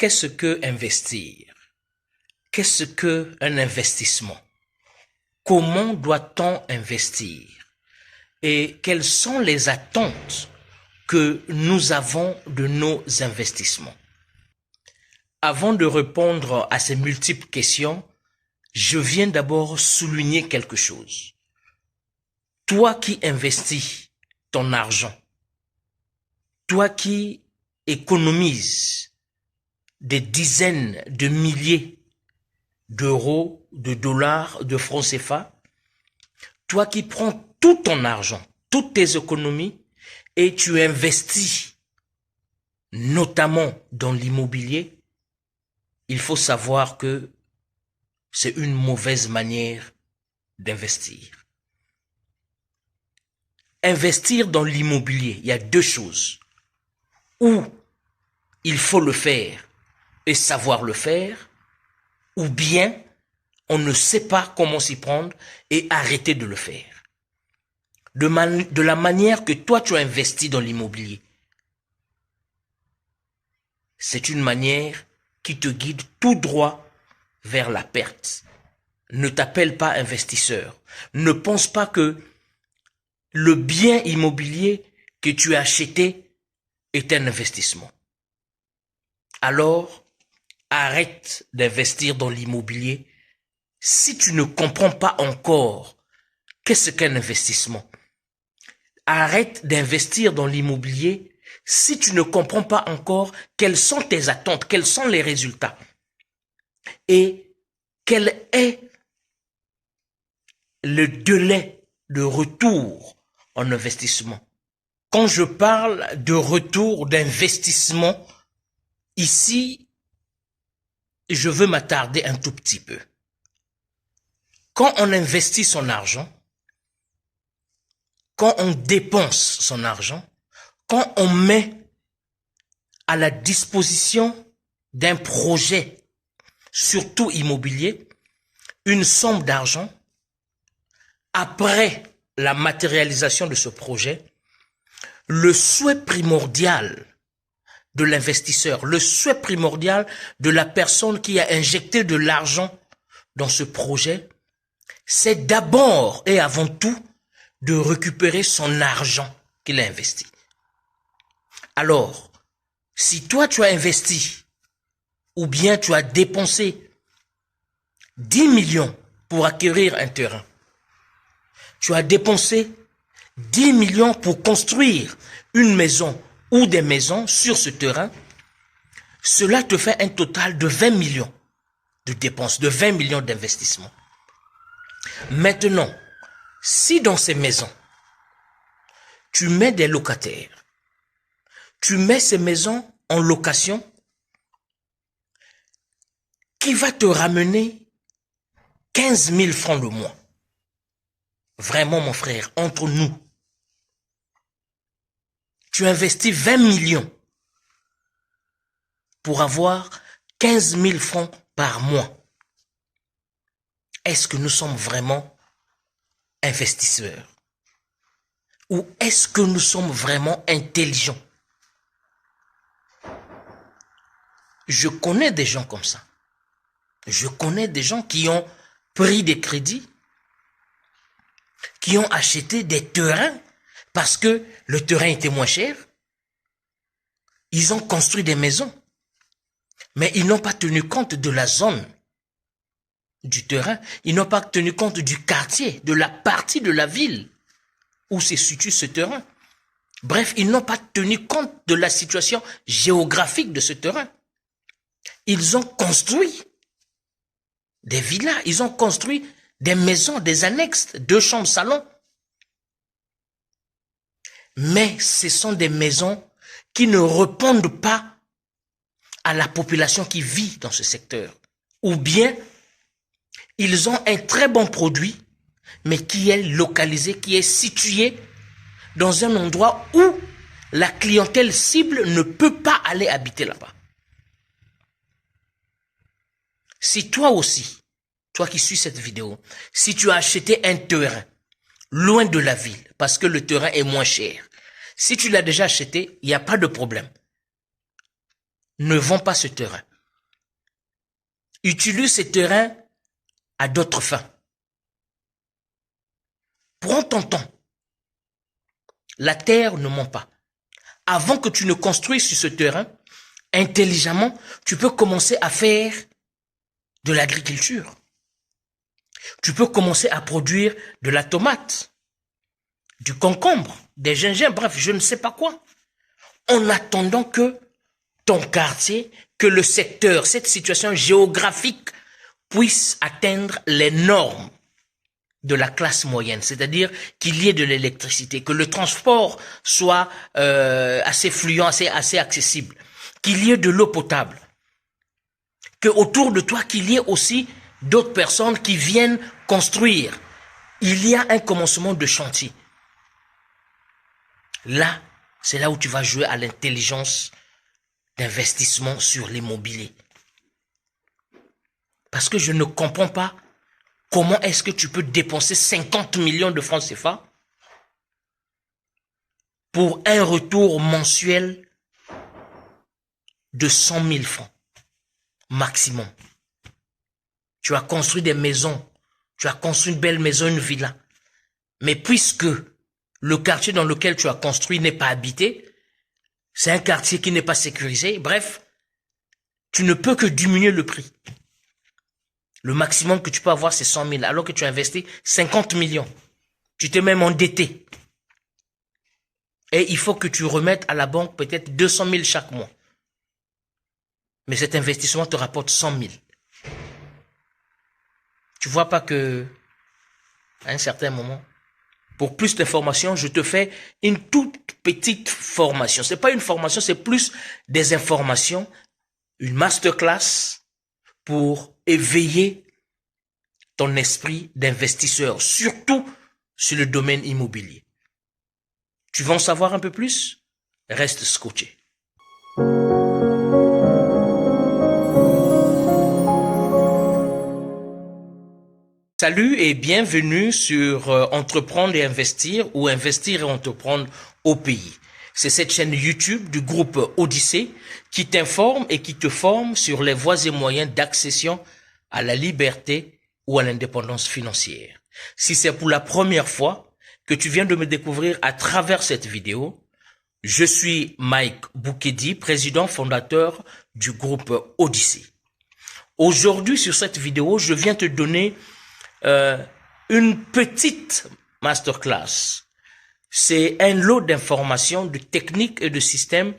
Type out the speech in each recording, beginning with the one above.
Qu'est-ce que investir? Qu'est-ce que un investissement? Comment doit-on investir? Et quelles sont les attentes que nous avons de nos investissements? Avant de répondre à ces multiples questions, je viens d'abord souligner quelque chose. Toi qui investis ton argent, toi qui économises des dizaines de milliers d'euros, de dollars, de francs CFA, toi qui prends tout ton argent, toutes tes économies, et tu investis notamment dans l'immobilier, il faut savoir que c'est une mauvaise manière d'investir. Investir dans l'immobilier, il y a deux choses. Ou il faut le faire et savoir le faire, ou bien on ne sait pas comment s'y prendre et arrêter de le faire. De la manière que toi tu as investi dans l'immobilier, c'est une manière qui te guide tout droit vers la perte. Ne t'appelle pas investisseur. Ne pense pas que le bien immobilier que tu as acheté est un investissement. Alors, arrête d'investir dans l'immobilier si tu ne comprends pas encore qu'est-ce qu'un investissement. Arrête d'investir dans l'immobilier si tu ne comprends pas encore quelles sont tes attentes, quels sont les résultats et quel est le délai de retour en investissement. Quand je parle de retour d'investissement, ici, je veux m'attarder un tout petit peu. Quand on investit son argent, quand on dépense son argent, quand on met à la disposition d'un projet, surtout immobilier, une somme d'argent, après la matérialisation de ce projet, le souhait primordial de l'investisseur, le souhait primordial de la personne qui a injecté de l'argent dans ce projet, c'est d'abord et avant tout de récupérer son argent qu'il a investi. Alors, si toi tu as investi ou bien tu as dépensé 10 millions pour acquérir un terrain, tu as dépensé 10 millions pour construire une maison ou des maisons sur ce terrain, cela te fait un total de 20 millions de dépenses, de 20 millions d'investissements. Maintenant, si dans ces maisons, tu mets des locataires, tu mets ces maisons en location, qui va te ramener 15 000 francs le mois. Vraiment, mon frère, entre nous, tu investis 20 millions pour avoir 15 000 francs par mois. Est-ce que nous sommes vraiment investisseurs? Ou est-ce que nous sommes vraiment intelligents? Je connais des gens comme ça. Je connais des gens qui ont pris des crédits, qui ont acheté des terrains parce que le terrain était moins cher. Ils ont construit des maisons, mais ils n'ont pas tenu compte de la zone du terrain. Ils n'ont pas tenu compte du quartier, de la partie de la ville où se situe ce terrain. Bref, ils n'ont pas tenu compte de la situation géographique de ce terrain. Ils ont construit des villas, ils ont construit des maisons, des annexes, 2 chambres, salons. Mais ce sont des maisons qui ne répondent pas à la population qui vit dans ce secteur. Ou bien, ils ont un très bon produit, mais qui est localisé, qui est situé dans un endroit où la clientèle cible ne peut pas aller habiter là-bas. Si toi aussi, toi qui suis cette vidéo, si tu as acheté un terrain loin de la ville, parce que le terrain est moins cher, si tu l'as déjà acheté, il n'y a pas de problème. Ne vends pas ce terrain. utilise ces terrains à d'autres fins. Prends ton temps. La terre ne ment pas. Avant que tu ne construises sur ce terrain, intelligemment, tu peux commencer à faire de l'agriculture. Tu peux commencer à produire de la tomate, du concombre, des gingembre, bref, je ne sais pas quoi. En attendant que ton quartier, que le secteur, cette situation géographique puisse atteindre les normes de la classe moyenne, c'est-à-dire qu'il y ait de l'électricité, que le transport soit assez fluent, assez accessible, qu'il y ait de l'eau potable, que autour de toi, qu'il y ait aussi d'autres personnes qui viennent construire. Il y a un commencement de chantier. Là, c'est là où tu vas jouer à l'intelligence d'investissement sur l'immobilier. Parce que je ne comprends pas comment est-ce que tu peux dépenser 50 millions de francs CFA pour un retour mensuel de 100 000 francs maximum. Tu as construit des maisons, tu as construit une belle maison, une villa. Mais puisque le quartier dans lequel tu as construit n'est pas habité, c'est un quartier qui n'est pas sécurisé, bref, tu ne peux que diminuer le prix. Le maximum que tu peux avoir, c'est 100 000, alors que tu as investi 50 millions. Tu t'es même endetté. Et il faut que tu remettes à la banque peut-être 200 000 chaque mois. Mais cet investissement te rapporte 100 000. Tu vois pas que, à un certain moment, pour plus d'informations, je te fais une toute petite formation. C'est pas une formation, c'est plus des informations, une masterclass pour éveiller ton esprit d'investisseur, surtout sur le domaine immobilier. Tu veux en savoir un peu plus? Reste scotché. Salut et bienvenue sur Entreprendre et investir ou Investir et entreprendre au pays. C'est cette chaîne YouTube du groupe Odyssée qui t'informe et qui te forme sur les voies et moyens d'accession à la liberté ou à l'indépendance financière. Si c'est pour la première fois que tu viens de me découvrir à travers cette vidéo, je suis Mike Boukedi, président fondateur du groupe Odyssée. Aujourd'hui, sur cette vidéo, je viens te donner une petite masterclass. C'est un lot d'informations, de techniques et de systèmes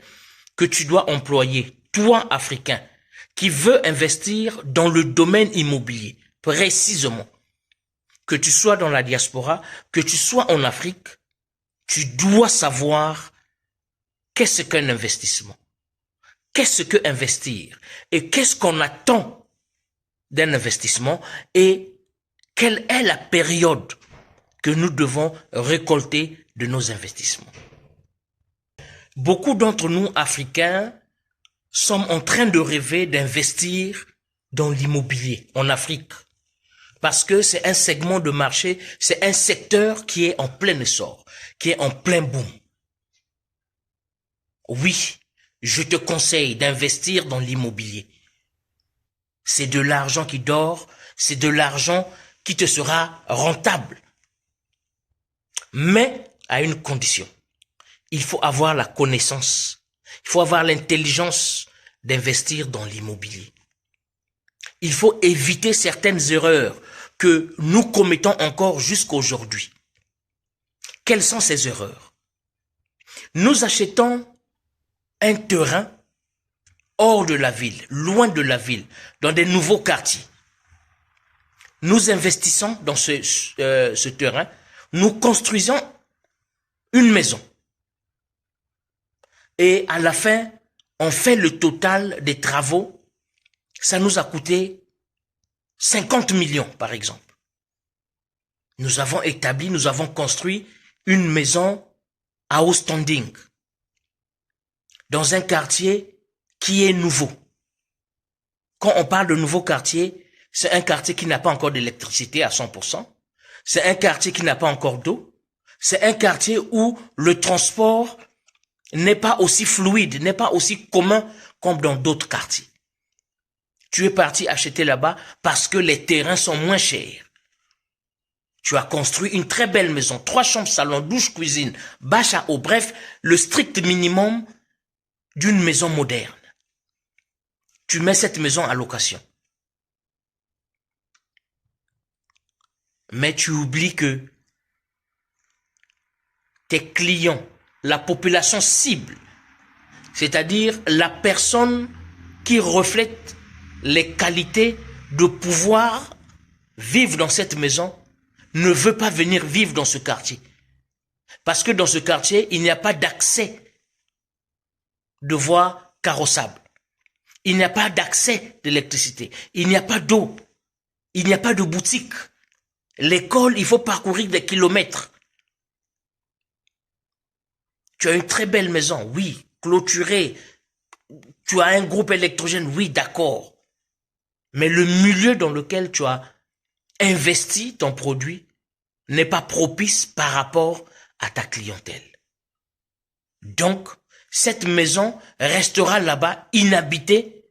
que tu dois employer, toi Africain, qui veux investir dans le domaine immobilier, précisément. Que tu sois dans la diaspora, que tu sois en Afrique, tu dois savoir qu'est-ce qu'un investissement, qu'est-ce que investir et qu'est-ce qu'on attend d'un investissement et quelle est la période que nous devons récolter de nos investissements. Beaucoup d'entre nous, Africains, sommes en train de rêver d'investir dans l'immobilier en Afrique. Parce que c'est un segment de marché, c'est un secteur qui est en plein essor, qui est en plein boom. Oui, je te conseille d'investir dans l'immobilier. C'est de l'argent qui dort, c'est de l'argent qui te sera rentable. Mais à une condition. Il faut avoir la connaissance. Il faut avoir l'intelligence d'investir dans l'immobilier. Il faut éviter certaines erreurs que nous commettons encore jusqu'à aujourd'hui. Quelles sont ces erreurs? Nous achetons un terrain hors de la ville, loin de la ville, dans des nouveaux quartiers. Nous investissons dans ce terrain, nous construisons une maison. Et à la fin, on fait le total des travaux. Ça nous a coûté 50 millions, par exemple. Nous avons établi, nous avons construit une maison à haut standing, dans un quartier qui est nouveau. Quand on parle de nouveau quartier, c'est un quartier qui n'a pas encore d'électricité à 100%. C'est un quartier qui n'a pas encore d'eau. C'est un quartier où le transport n'est pas aussi fluide, n'est pas aussi commun comme dans d'autres quartiers. Tu es parti acheter là-bas parce que les terrains sont moins chers. Tu as construit une très belle maison, 3 chambres, salon, douche, cuisine, bâche à eau, bref, le strict minimum d'une maison moderne. Tu mets cette maison à location. Mais tu oublies que tes clients, la population cible, c'est-à-dire la personne qui reflète les qualités de pouvoir vivre dans cette maison, ne veut pas venir vivre dans ce quartier. Parce que dans ce quartier, il n'y a pas d'accès de voies carrossables. Il n'y a pas d'accès d'électricité. Il n'y a pas d'eau. Il n'y a pas de boutique. L'école, il faut parcourir des kilomètres. Tu as une très belle maison, oui, clôturée. Tu as un groupe électrogène, oui, d'accord. Mais le milieu dans lequel tu as investi ton produit n'est pas propice par rapport à ta clientèle. Donc, cette maison restera là-bas inhabitée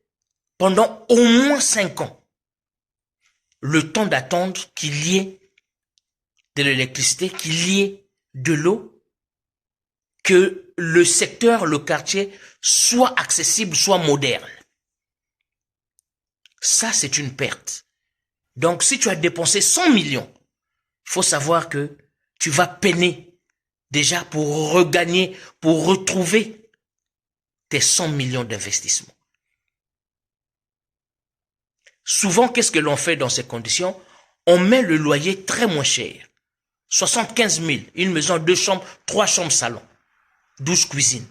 pendant au moins 5 ans. Le temps d'attendre qu'il y ait de l'électricité, qu'il y ait de l'eau, que le secteur, le quartier soit accessible, soit moderne. Ça, c'est une perte. Donc, si tu as dépensé 100 millions, il faut savoir que tu vas peiner déjà pour regagner, pour retrouver tes 100 millions d'investissements. Souvent, qu'est-ce que l'on fait dans ces conditions? On met le loyer très moins cher. 75 000, une maison, 2 chambres, 3 chambres, salon, 12 cuisines.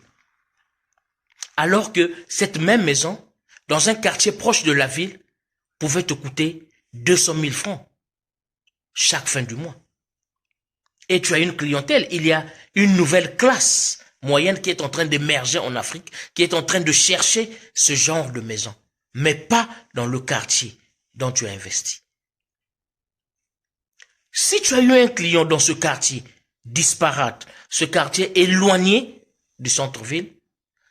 Alors que cette même maison, dans un quartier proche de la ville, pouvait te coûter 200 000 francs chaque fin du mois. Et tu as une clientèle, il y a une nouvelle classe moyenne qui est en train d'émerger en Afrique, qui est en train de chercher ce genre de maison, mais pas dans le quartier dont tu as investi. Si tu as eu un client dans ce quartier disparate, ce quartier éloigné du centre-ville,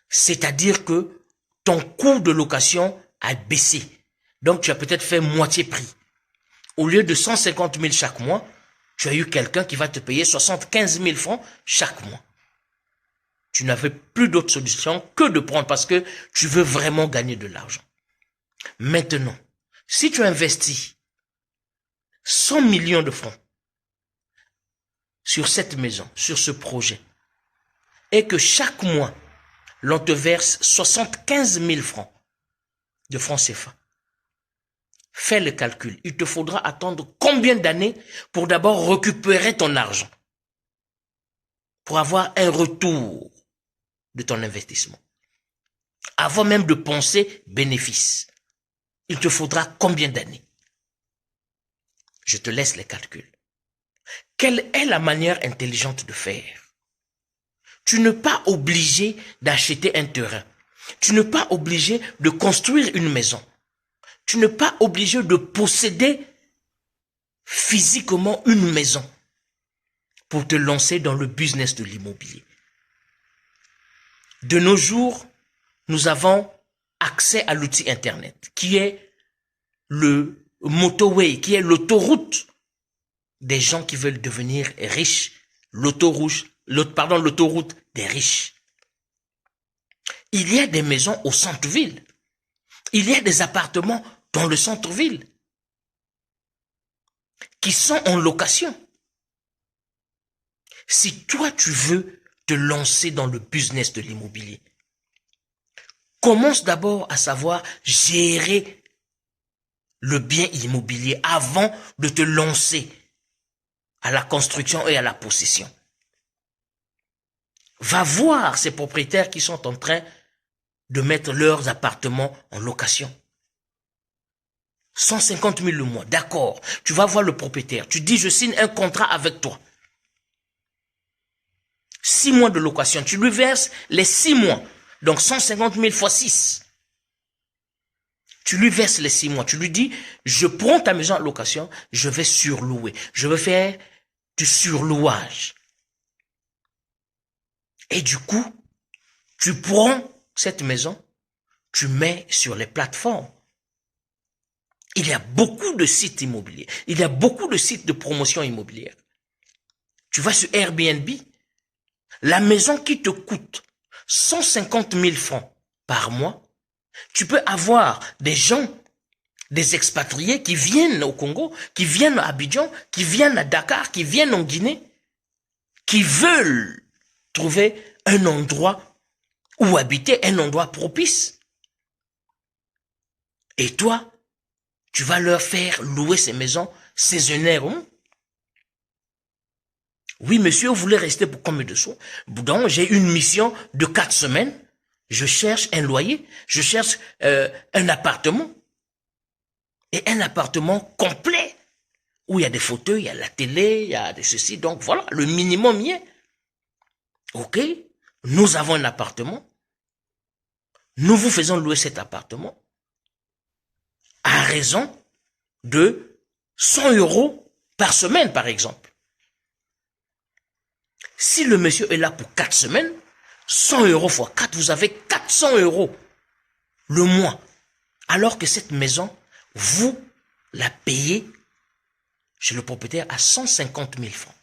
c'est-à-dire que ton coût de location a baissé. Donc, tu as peut-être fait moitié prix. Au lieu de 150 000 chaque mois, tu as eu quelqu'un qui va te payer 75 000 francs chaque mois. Tu n'avais plus d'autre solution que de prendre parce que tu veux vraiment gagner de l'argent. Maintenant, si tu investis 100 millions de francs sur cette maison, sur ce projet, et que chaque mois, l'on te verse 75 000 francs de francs CFA, fais le calcul. Il te faudra attendre combien d'années pour d'abord récupérer ton argent, pour avoir un retour de ton investissement. Avant même de penser bénéfice, il te faudra combien d'années? Je te laisse les calculs. Quelle est la manière intelligente de faire? Tu n'es pas obligé d'acheter un terrain. Tu n'es pas obligé de construire une maison. Tu n'es pas obligé de posséder physiquement une maison pour te lancer dans le business de l'immobilier. De nos jours, nous avons accès à l'outil Internet, qui est le motorway, qui est l'autoroute des gens qui veulent devenir riches, l'autoroute des riches. Il y a des maisons au centre-ville. Il y a des appartements dans le centre-ville qui sont en location. Si toi, tu veux te lancer dans le business de l'immobilier, commence d'abord à savoir gérer le bien immobilier avant de te lancer à la construction et à la possession. Va voir ces propriétaires qui sont en train de mettre leurs appartements en location. 150 000 le mois, d'accord. Tu vas voir le propriétaire. Tu dis, je signe un contrat avec toi. 6 mois de location. Tu lui verses les 6 mois. Donc 150 000 fois 6. Tu lui verses les 6 mois. Tu lui dis, je prends ta maison en location, je vais surlouer. Je vais faire du surlouage. Et du coup, tu prends cette maison, tu mets sur les plateformes. Il y a beaucoup de sites immobiliers. Il y a beaucoup de sites de promotion immobilière. Tu vas sur Airbnb, la maison qui te coûte 150 000 francs par mois, tu peux avoir des gens, des expatriés qui viennent au Congo, qui viennent à Abidjan, qui viennent à Dakar, qui viennent en Guinée, qui veulent trouver un endroit où habiter, un endroit propice. Et toi, tu vas leur faire louer ces maisons saisonnièrement. Oui, monsieur, vous voulez rester pour combien de sous? Donc, j'ai une mission de 4 semaines. Je cherche un loyer, je cherche un appartement. Et un appartement complet, où il y a des fauteuils, il y a la télé, il y a des ceci. Donc voilà, le minimum y est. Ok, nous avons un appartement. Nous vous faisons louer cet appartement à raison de 100 € par semaine, par exemple. Si le monsieur est là pour 4 semaines, 100 € fois 4, vous avez 400 € le mois. Alors que cette maison, vous la payez chez le propriétaire à 150 000 francs.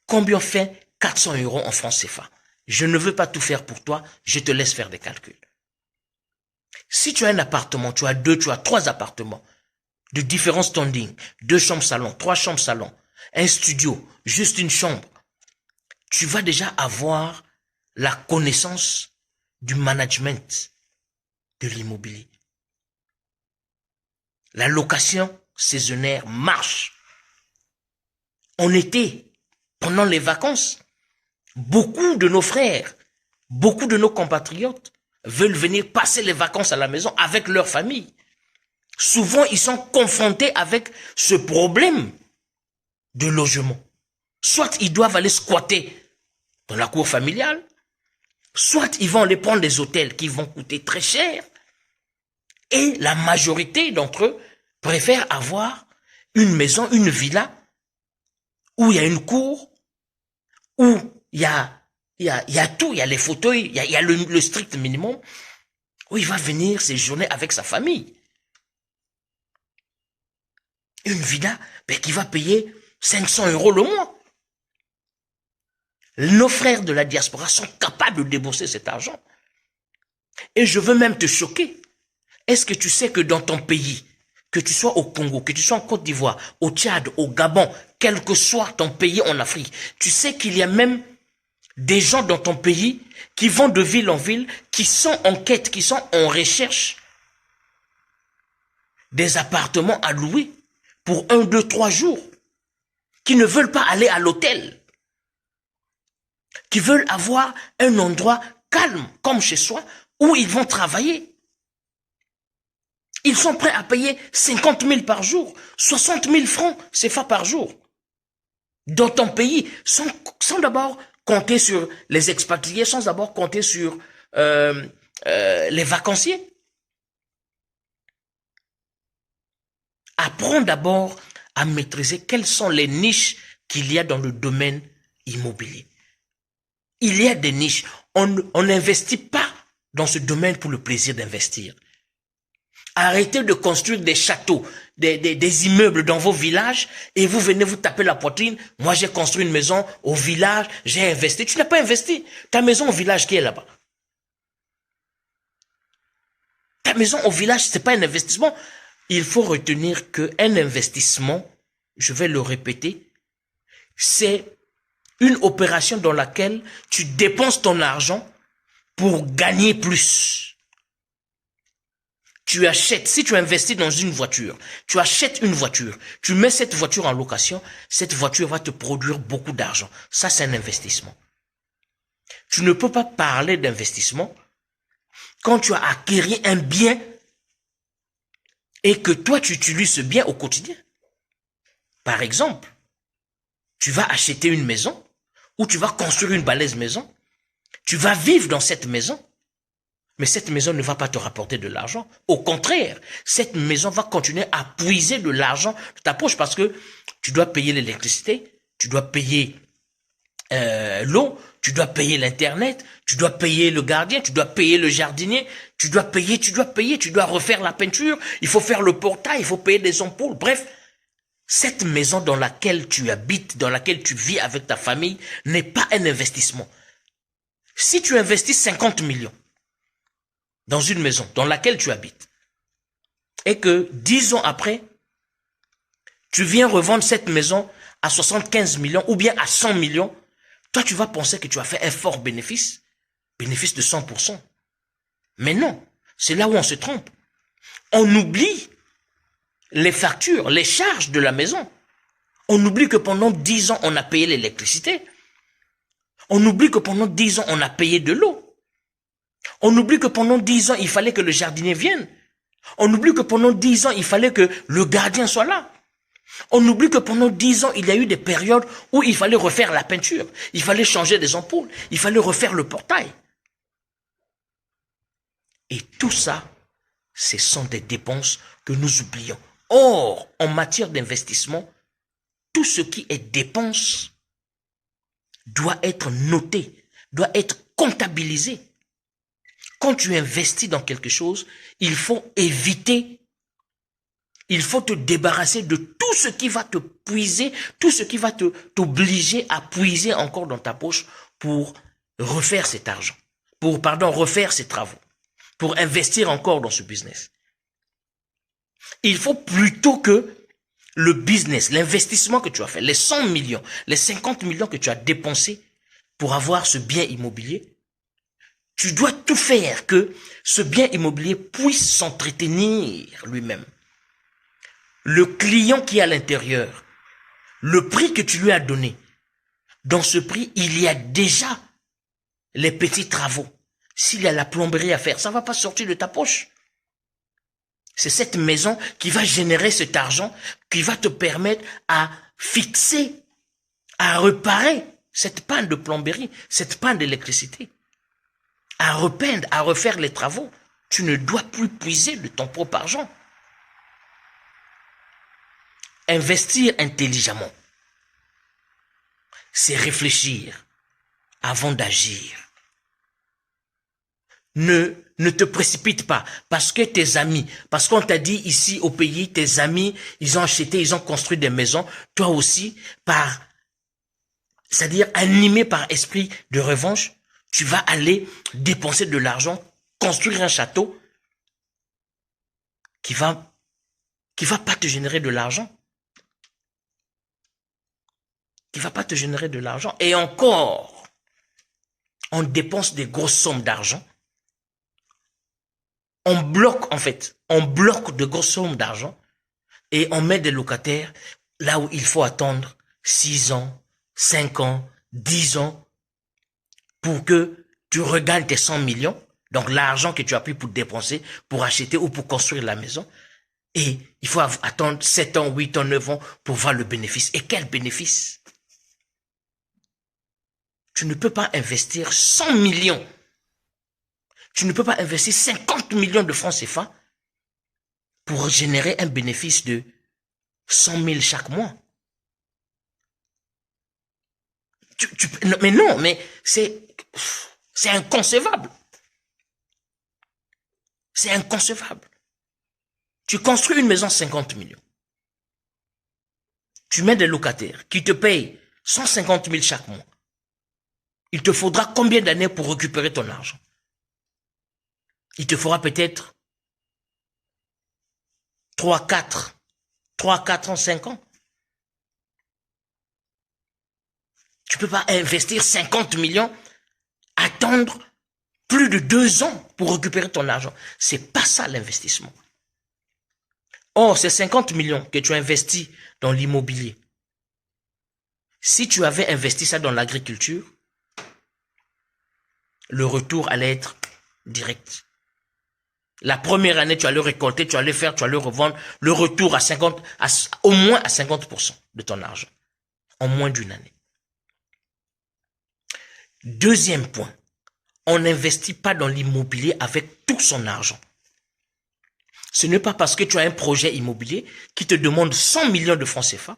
Combien fait 400 € en francs CFA? Je ne veux pas tout faire pour toi, je te laisse faire des calculs. Si tu as un appartement, tu as 2, tu as 3 appartements de différents standings, 2 chambres salon, 3 chambres salon, un studio, juste une chambre, tu vas déjà avoir la connaissance du management de l'immobilier. La location saisonnière marche. En été, pendant les vacances, beaucoup de nos frères, beaucoup de nos compatriotes veulent venir passer les vacances à la maison avec leur famille. Souvent, ils sont confrontés avec ce problème de logement. Soit ils doivent aller squatter dans la cour familiale, soit ils vont aller prendre des hôtels qui vont coûter très cher, et la majorité d'entre eux préfèrent avoir une maison, une villa, où il y a une cour, où il y a tout, il y a les fauteuils, il y a le strict minimum, où il va venir séjourner avec sa famille. Une villa qui va payer 500 € le mois. Nos frères de la diaspora sont capables de débourser cet argent. Et je veux même te choquer. Est-ce que tu sais que dans ton pays, que tu sois au Congo, que tu sois en Côte d'Ivoire, au Tchad, au Gabon, quel que soit ton pays en Afrique, tu sais qu'il y a même des gens dans ton pays qui vont de ville en ville, qui sont en quête, qui sont en recherche des appartements à louer pour 1, 2, 3 jours, qui ne veulent pas aller à l'hôtel, qui veulent avoir un endroit calme, comme chez soi, où ils vont travailler. Ils sont prêts à payer 50 000 par jour, 60 000 francs CFA par jour, dans ton pays, sans d'abord compter sur les expatriés, sans d'abord compter sur les vacanciers. Apprends d'abord à maîtriser quelles sont les niches qu'il y a dans le domaine immobilier. Il y a des niches. On n'investit pas dans ce domaine pour le plaisir d'investir. Arrêtez de construire des châteaux, des immeubles dans vos villages et vous venez vous taper la poitrine. Moi, j'ai construit une maison au village, j'ai investi. Tu n'as pas investi. Ta maison au village qui est là-bas. Ta maison au village, ce n'est pas un investissement. Il faut retenir qu'un investissement, je vais le répéter, c'est une opération dans laquelle tu dépenses ton argent pour gagner plus. Tu achètes, si tu investis dans une voiture, tu achètes une voiture, tu mets cette voiture en location, cette voiture va te produire beaucoup d'argent. Ça, c'est un investissement. Tu ne peux pas parler d'investissement quand tu as acquis un bien et que toi, tu utilises ce bien au quotidien. Par exemple, tu vas acheter une maison ou tu vas construire une balèze maison. Tu vas vivre dans cette maison. Mais cette maison ne va pas te rapporter de l'argent. Au contraire, cette maison va continuer à puiser de l'argent de ta poche parce que tu dois payer l'électricité, tu dois payer l'eau, tu dois payer l'Internet, tu dois payer le gardien, tu dois payer le jardinier, tu dois refaire la peinture, il faut faire le portail, il faut payer des ampoules. Bref, cette maison dans laquelle tu habites, dans laquelle tu vis avec ta famille, n'est pas un investissement. Si tu investis 50 millions dans une maison dans laquelle tu habites, et que 10 ans après, tu viens revendre cette maison à 75 millions ou bien à 100 millions, toi tu vas penser que tu as fait un fort bénéfice de 100%. Mais non, c'est là où on se trompe. On oublie les factures, les charges de la maison. On oublie que pendant 10 ans, on a payé l'électricité. On oublie que pendant 10 ans, on a payé de l'eau. On oublie que pendant 10 ans, il fallait que le jardinier vienne. On oublie que pendant 10 ans, il fallait que le gardien soit là. On oublie que pendant 10 ans, il y a eu des périodes où il fallait refaire la peinture. Il fallait changer des ampoules. Il fallait refaire le portail. Et tout ça, ce sont des dépenses que nous oublions. Or, en matière d'investissement, tout ce qui est dépense doit être noté, doit être comptabilisé. Quand tu investis dans quelque chose, il faut éviter, il faut te débarrasser de tout ce qui va te puiser, tout ce qui va t'obliger à puiser encore dans ta poche pour refaire cet argent, refaire ces travaux, pour investir encore dans ce business. Il faut plutôt que le business, l'investissement que tu as fait, les 100 millions, les 50 millions que tu as dépensés pour avoir ce bien immobilier, tu dois tout faire que ce bien immobilier puisse s'entretenir lui-même. Le client qui est à l'intérieur, le prix que tu lui as donné, dans ce prix, il y a déjà les petits travaux. S'il y a la plomberie à faire, ça ne va pas sortir de ta poche. C'est cette maison qui va générer cet argent, qui va te permettre à fixer, à réparer cette panne de plomberie, cette panne d'électricité, à repeindre, à refaire les travaux. Tu ne dois plus puiser de ton propre argent. Investir intelligemment, c'est réfléchir avant d'agir. Ne te précipite pas parce que tes amis, parce qu'on t'a dit ici au pays, tes amis, ils ont acheté, ils ont construit des maisons. Toi aussi, c'est-à-dire animé par esprit de revanche, tu vas aller dépenser de l'argent, construire un château qui va pas te générer de l'argent. Qui va pas te générer de l'argent. Et encore, on dépense des grosses sommes d'argent. On bloque de grosses sommes d'argent et on met des locataires là où il faut attendre 6 ans, 5 ans, 10 ans pour que tu regagnes tes 100 millions, donc l'argent que tu as pris pour dépenser, pour acheter ou pour construire la maison. Et il faut attendre 7 ans, 8 ans, 9 ans pour voir le bénéfice. Et quel bénéfice? Tu ne peux pas investir 100 millions. Tu ne peux pas investir 50 millions de francs CFA pour générer un bénéfice de 100 000 chaque mois. Mais non, mais c'est inconcevable. C'est inconcevable. Tu construis une maison 50 millions. Tu mets des locataires qui te payent 150 000 chaque mois. Il te faudra combien d'années pour récupérer ton argent? Il te faudra peut-être 3, 4 ans, 5 ans. Tu ne peux pas investir 50 millions, attendre plus de 2 ans pour récupérer ton argent. C'est pas ça l'investissement. Or, ces 50 millions que tu as investis dans l'immobilier, si tu avais investi ça dans l'agriculture, le retour allait être direct. La première année, tu allais récolter, tu allais faire, tu allais revendre, le retour au moins à 50% de ton argent, en moins d'une année. Deuxième point, on n'investit pas dans l'immobilier avec tout son argent. Ce n'est pas parce que tu as un projet immobilier qui te demande 100 millions de francs CFA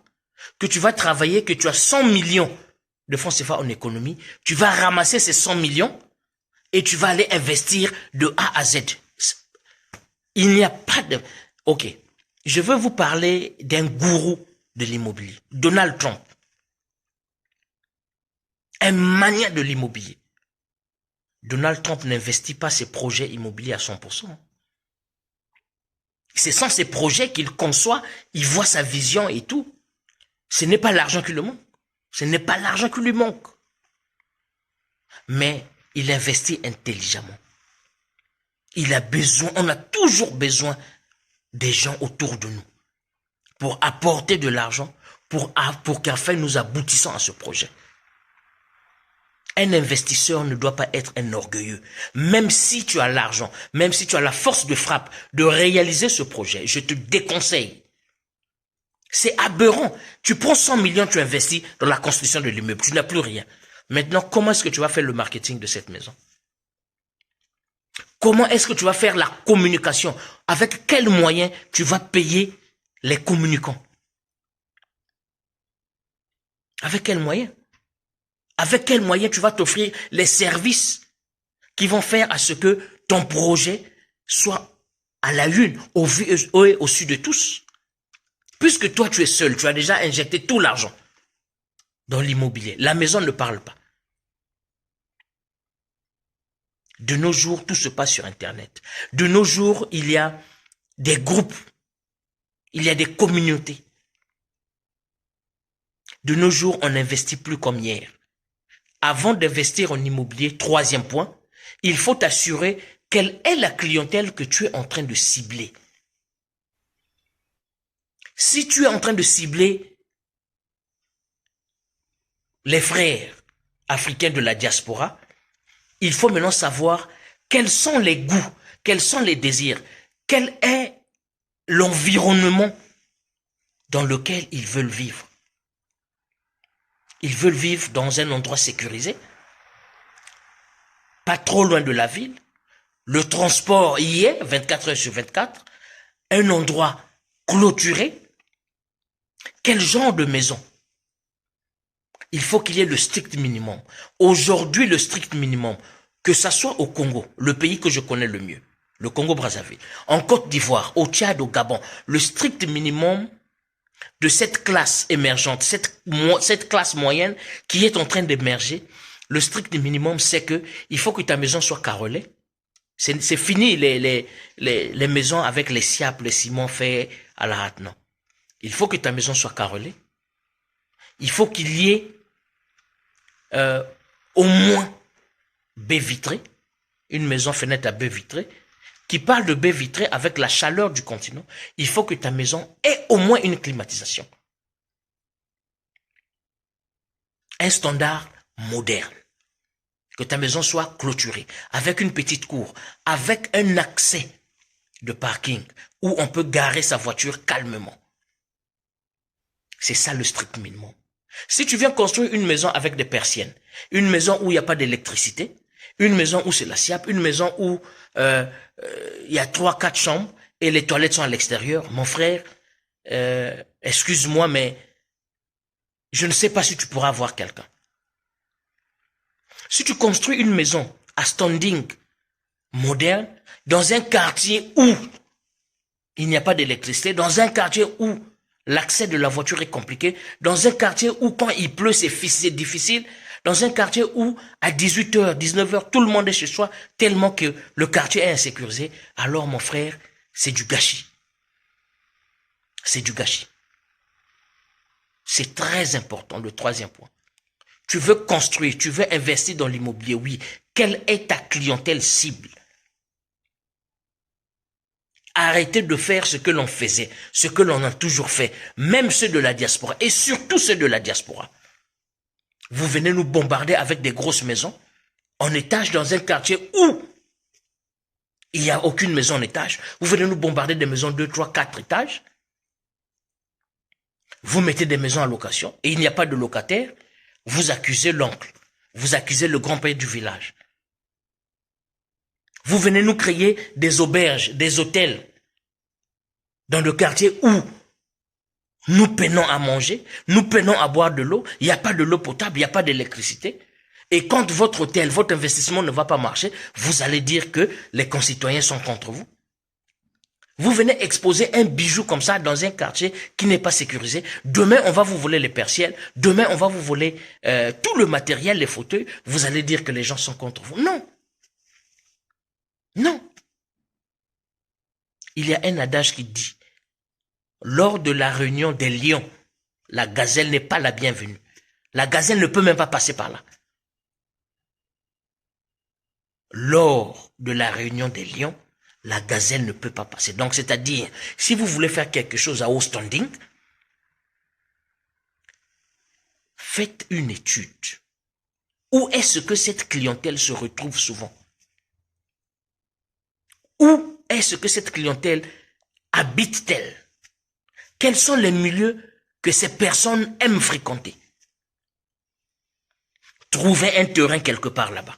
que tu vas travailler, que tu as 100 millions de francs CFA en économie, tu vas ramasser ces 100 millions et tu vas aller investir de A à Z. Il n'y a pas de... Ok, je veux vous parler d'un gourou de l'immobilier, Donald Trump. Un mania de l'immobilier. Donald Trump n'investit pas ses projets immobiliers à 100%. C'est sans ces projets qu'il conçoit, il voit sa vision et tout. Ce n'est pas l'argent qui lui manque. Ce n'est pas l'argent qui lui manque. Mais il investit intelligemment. Il a besoin, on a toujours besoin des gens autour de nous pour apporter de l'argent, pour qu'enfin nous aboutissons à ce projet. Un investisseur ne doit pas être un orgueilleux. Même si tu as l'argent, même si tu as la force de frappe de réaliser ce projet, je te déconseille. C'est aberrant. Tu prends 100 millions, tu investis dans la construction de l'immeuble. Tu n'as plus rien. Maintenant, comment est-ce que tu vas faire le marketing de cette maison? Comment est-ce que tu vas faire la communication? Avec quels moyens tu vas payer les communicants? Avec quels moyens? Avec quels moyens tu vas t'offrir les services qui vont faire à ce que ton projet soit à la une, au-dessus de tous? Puisque toi tu es seul, tu as déjà injecté tout l'argent dans l'immobilier. La maison ne parle pas. De nos jours, tout se passe sur Internet. De nos jours, il y a des groupes, il y a des communautés. De nos jours, on n'investit plus comme hier. Avant d'investir en immobilier, troisième point, il faut t'assurer quelle est la clientèle que tu es en train de cibler. Si tu es en train de cibler les frères africains de la diaspora, il faut maintenant savoir quels sont les goûts, quels sont les désirs, quel est l'environnement dans lequel ils veulent vivre. Ils veulent vivre dans un endroit sécurisé, pas trop loin de la ville. Le transport y est 24 heures sur 24, un endroit clôturé. Quel genre de maison? Il faut qu'il y ait le strict minimum. Aujourd'hui, le strict minimum, que ça soit au Congo, le pays que je connais le mieux, le Congo-Brazzaville, en Côte d'Ivoire, au Tchad, au Gabon, le strict minimum de cette classe émergente, cette classe moyenne qui est en train d'émerger, le strict minimum, c'est que il faut que ta maison soit carrelée. C'est fini les maisons avec les SIAP, les ciments faits à la hâte, non. Il faut que ta maison soit carrelée. Il faut qu'il y ait au moins baie vitrée, une maison fenêtre à baie vitrée. Qui parle de baie vitrée avec la chaleur du continent, il faut que ta maison ait au moins une climatisation. Un standard moderne. Que ta maison soit clôturée, avec une petite cour, avec un accès de parking où on peut garer sa voiture calmement. C'est ça le strict minimum. Si tu viens construire une maison avec des persiennes, une maison où il n'y a pas d'électricité, une maison où c'est la SIAP, une maison où il y a 3-4 chambres et les toilettes sont à l'extérieur, mon frère, excuse-moi, mais je ne sais pas si tu pourras avoir quelqu'un. Si tu construis une maison à standing moderne, dans un quartier où il n'y a pas d'électricité, dans un quartier où l'accès de la voiture est compliqué, dans un quartier où quand il pleut c'est difficile, dans un quartier où à 18h, 19h, tout le monde est chez soi tellement que le quartier est insécurisé, alors mon frère, c'est du gâchis. C'est du gâchis. C'est très important, le troisième point. Tu veux construire, tu veux investir dans l'immobilier, oui. Quelle est ta clientèle cible? Arrêtez de faire ce que l'on faisait, ce que l'on a toujours fait, même ceux de la diaspora, et surtout ceux de la diaspora. Vous venez nous bombarder avec des grosses maisons, en étage dans un quartier où il n'y a aucune maison en étage. Vous venez nous bombarder des maisons 2, 3, 4 étages. Vous mettez des maisons à location et il n'y a pas de locataire. Vous accusez l'oncle, vous accusez le grand-père du village. Vous venez nous créer des auberges, des hôtels dans le quartier où Nous peinons à manger, nous peinons à boire de l'eau, il n'y a pas de l'eau potable, il n'y a pas d'électricité. Et quand votre hôtel, votre investissement ne va pas marcher, vous allez dire que les concitoyens sont contre vous. Vous venez exposer un bijou comme ça dans un quartier qui n'est pas sécurisé. Demain, on va vous voler les persiennes. Demain, on va vous voler tout le matériel, les fauteuils. Vous allez dire que les gens sont contre vous. Non. Non. Il y a un adage qui dit, lors de la réunion des lions, la gazelle n'est pas la bienvenue. La gazelle ne peut même pas passer par là. Lors de la réunion des lions, la gazelle ne peut pas passer. Donc, c'est-à-dire, si vous voulez faire quelque chose à haut standing, faites une étude. Où est-ce que cette clientèle se retrouve souvent? Où est-ce que cette clientèle habite-t-elle? Quels sont les milieux que ces personnes aiment fréquenter? Trouvez un terrain quelque part là-bas.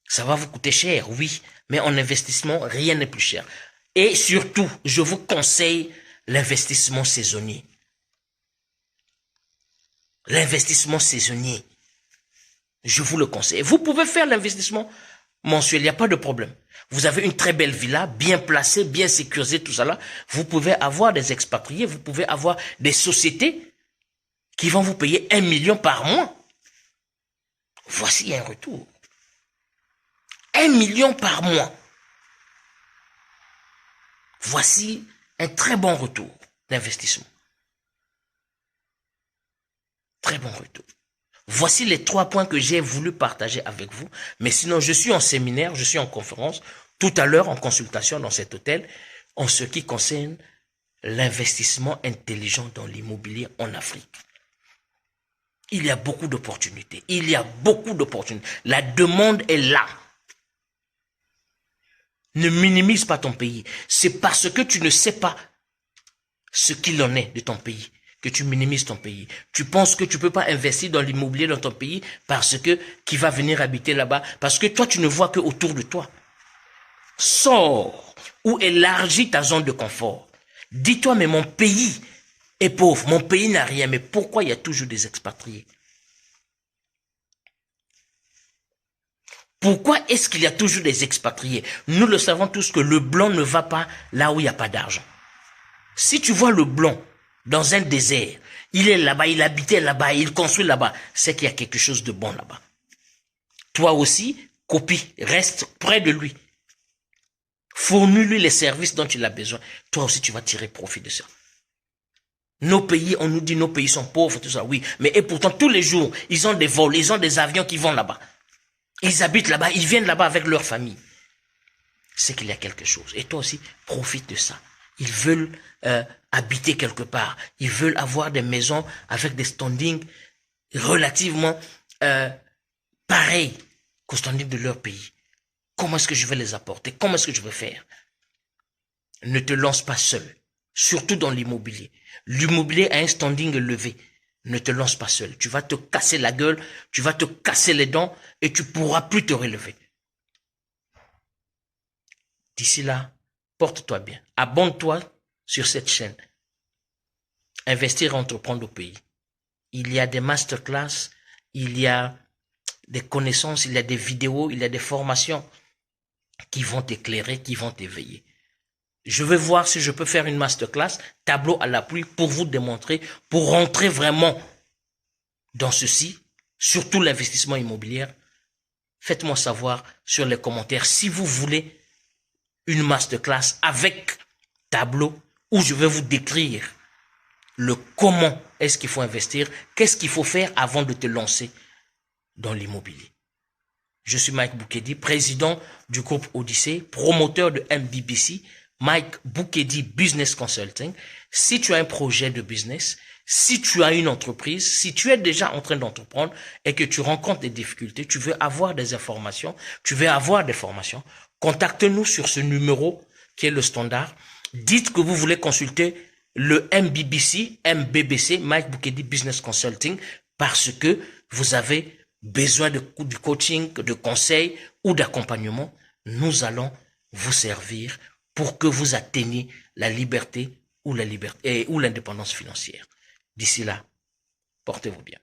Ça va vous coûter cher, oui, mais en investissement, rien n'est plus cher. Et surtout, je vous conseille l'investissement saisonnier. L'investissement saisonnier, je vous le conseille. Vous pouvez faire l'investissement mensuel, il n'y a pas de problème. Vous avez une très belle villa, bien placée, bien sécurisée, tout ça là. Vous pouvez avoir des expatriés, vous pouvez avoir des sociétés qui vont vous payer 1 million par mois. Voici un retour. 1 million par mois. Voici un très bon retour d'investissement. Très bon retour. Voici les 3 points que j'ai voulu partager avec vous. Mais sinon, je suis en séminaire, je suis en conférence, tout à l'heure en consultation dans cet hôtel, en ce qui concerne l'investissement intelligent dans l'immobilier en Afrique. Il y a beaucoup d'opportunités. Il y a beaucoup d'opportunités. La demande est là. Ne minimise pas ton pays. C'est parce que tu ne sais pas ce qu'il en est de ton pays que tu minimises ton pays. Tu penses que tu peux pas investir dans l'immobilier dans ton pays parce que qui va venir habiter là-bas, parce que toi tu ne vois que autour de toi. Sors ou élargis ta zone de confort. Dis-toi, mais mon pays est pauvre, mon pays n'a rien, mais pourquoi il y a toujours des expatriés? Pourquoi est-ce qu'il y a toujours des expatriés? Nous le savons tous que le blanc ne va pas là où il n'y a pas d'argent. Si tu vois le blanc dans un désert, il est là-bas, il habitait là-bas, il construit là-bas, c'est qu'il y a quelque chose de bon là-bas. Toi aussi, copie, reste près de lui. Fournis-lui les services dont il a besoin. Toi aussi, tu vas tirer profit de ça. Nos pays, on nous dit nos pays sont pauvres, tout ça, oui. Mais et pourtant, tous les jours, ils ont des vols, ils ont des avions qui vont là-bas. Ils habitent là-bas, ils viennent là-bas avec leur famille. C'est qu'il y a quelque chose. Et toi aussi, profite de ça. Ils veulent habiter quelque part. Ils veulent avoir des maisons avec des standings relativement pareils qu'aux standings de leur pays. Comment est-ce que je vais les apporter? Comment est-ce que je vais faire? Ne te lance pas seul. Surtout dans l'immobilier. L'immobilier a un standing élevé. Ne te lance pas seul. Tu vas te casser la gueule, tu vas te casser les dents et tu pourras plus te relever. D'ici là, porte-toi bien. Abonne-toi sur cette chaîne. Investir et entreprendre au pays. Il y a des masterclass, il y a des connaissances, il y a des vidéos, il y a des formations qui vont t'éclairer, qui vont t'éveiller. Je vais voir si je peux faire une masterclass, tableau à l'appui, pour vous démontrer, pour rentrer vraiment dans ceci, surtout l'investissement immobilier. Faites-moi savoir sur les commentaires si vous voulez une masterclass avec tableau où je vais vous décrire le comment est-ce qu'il faut investir, qu'est-ce qu'il faut faire avant de te lancer dans l'immobilier. Je suis Mike Boukedi, président du groupe Odyssée, promoteur de MBBC, Mike Boukedi Business Consulting. Si tu as un projet de business, si tu as une entreprise, si tu es déjà en train d'entreprendre et que tu rencontres des difficultés, tu veux avoir des informations, tu veux avoir des formations, contacte-nous sur ce numéro qui est le standard. Dites que vous voulez consulter le MBBC, Mike Boukedi Business Consulting, parce que vous avez besoin du coaching, de conseils ou d'accompagnement. Nous allons vous servir pour que vous atteigniez la liberté ou la liberté ou l'indépendance financière. D'ici là, portez-vous bien.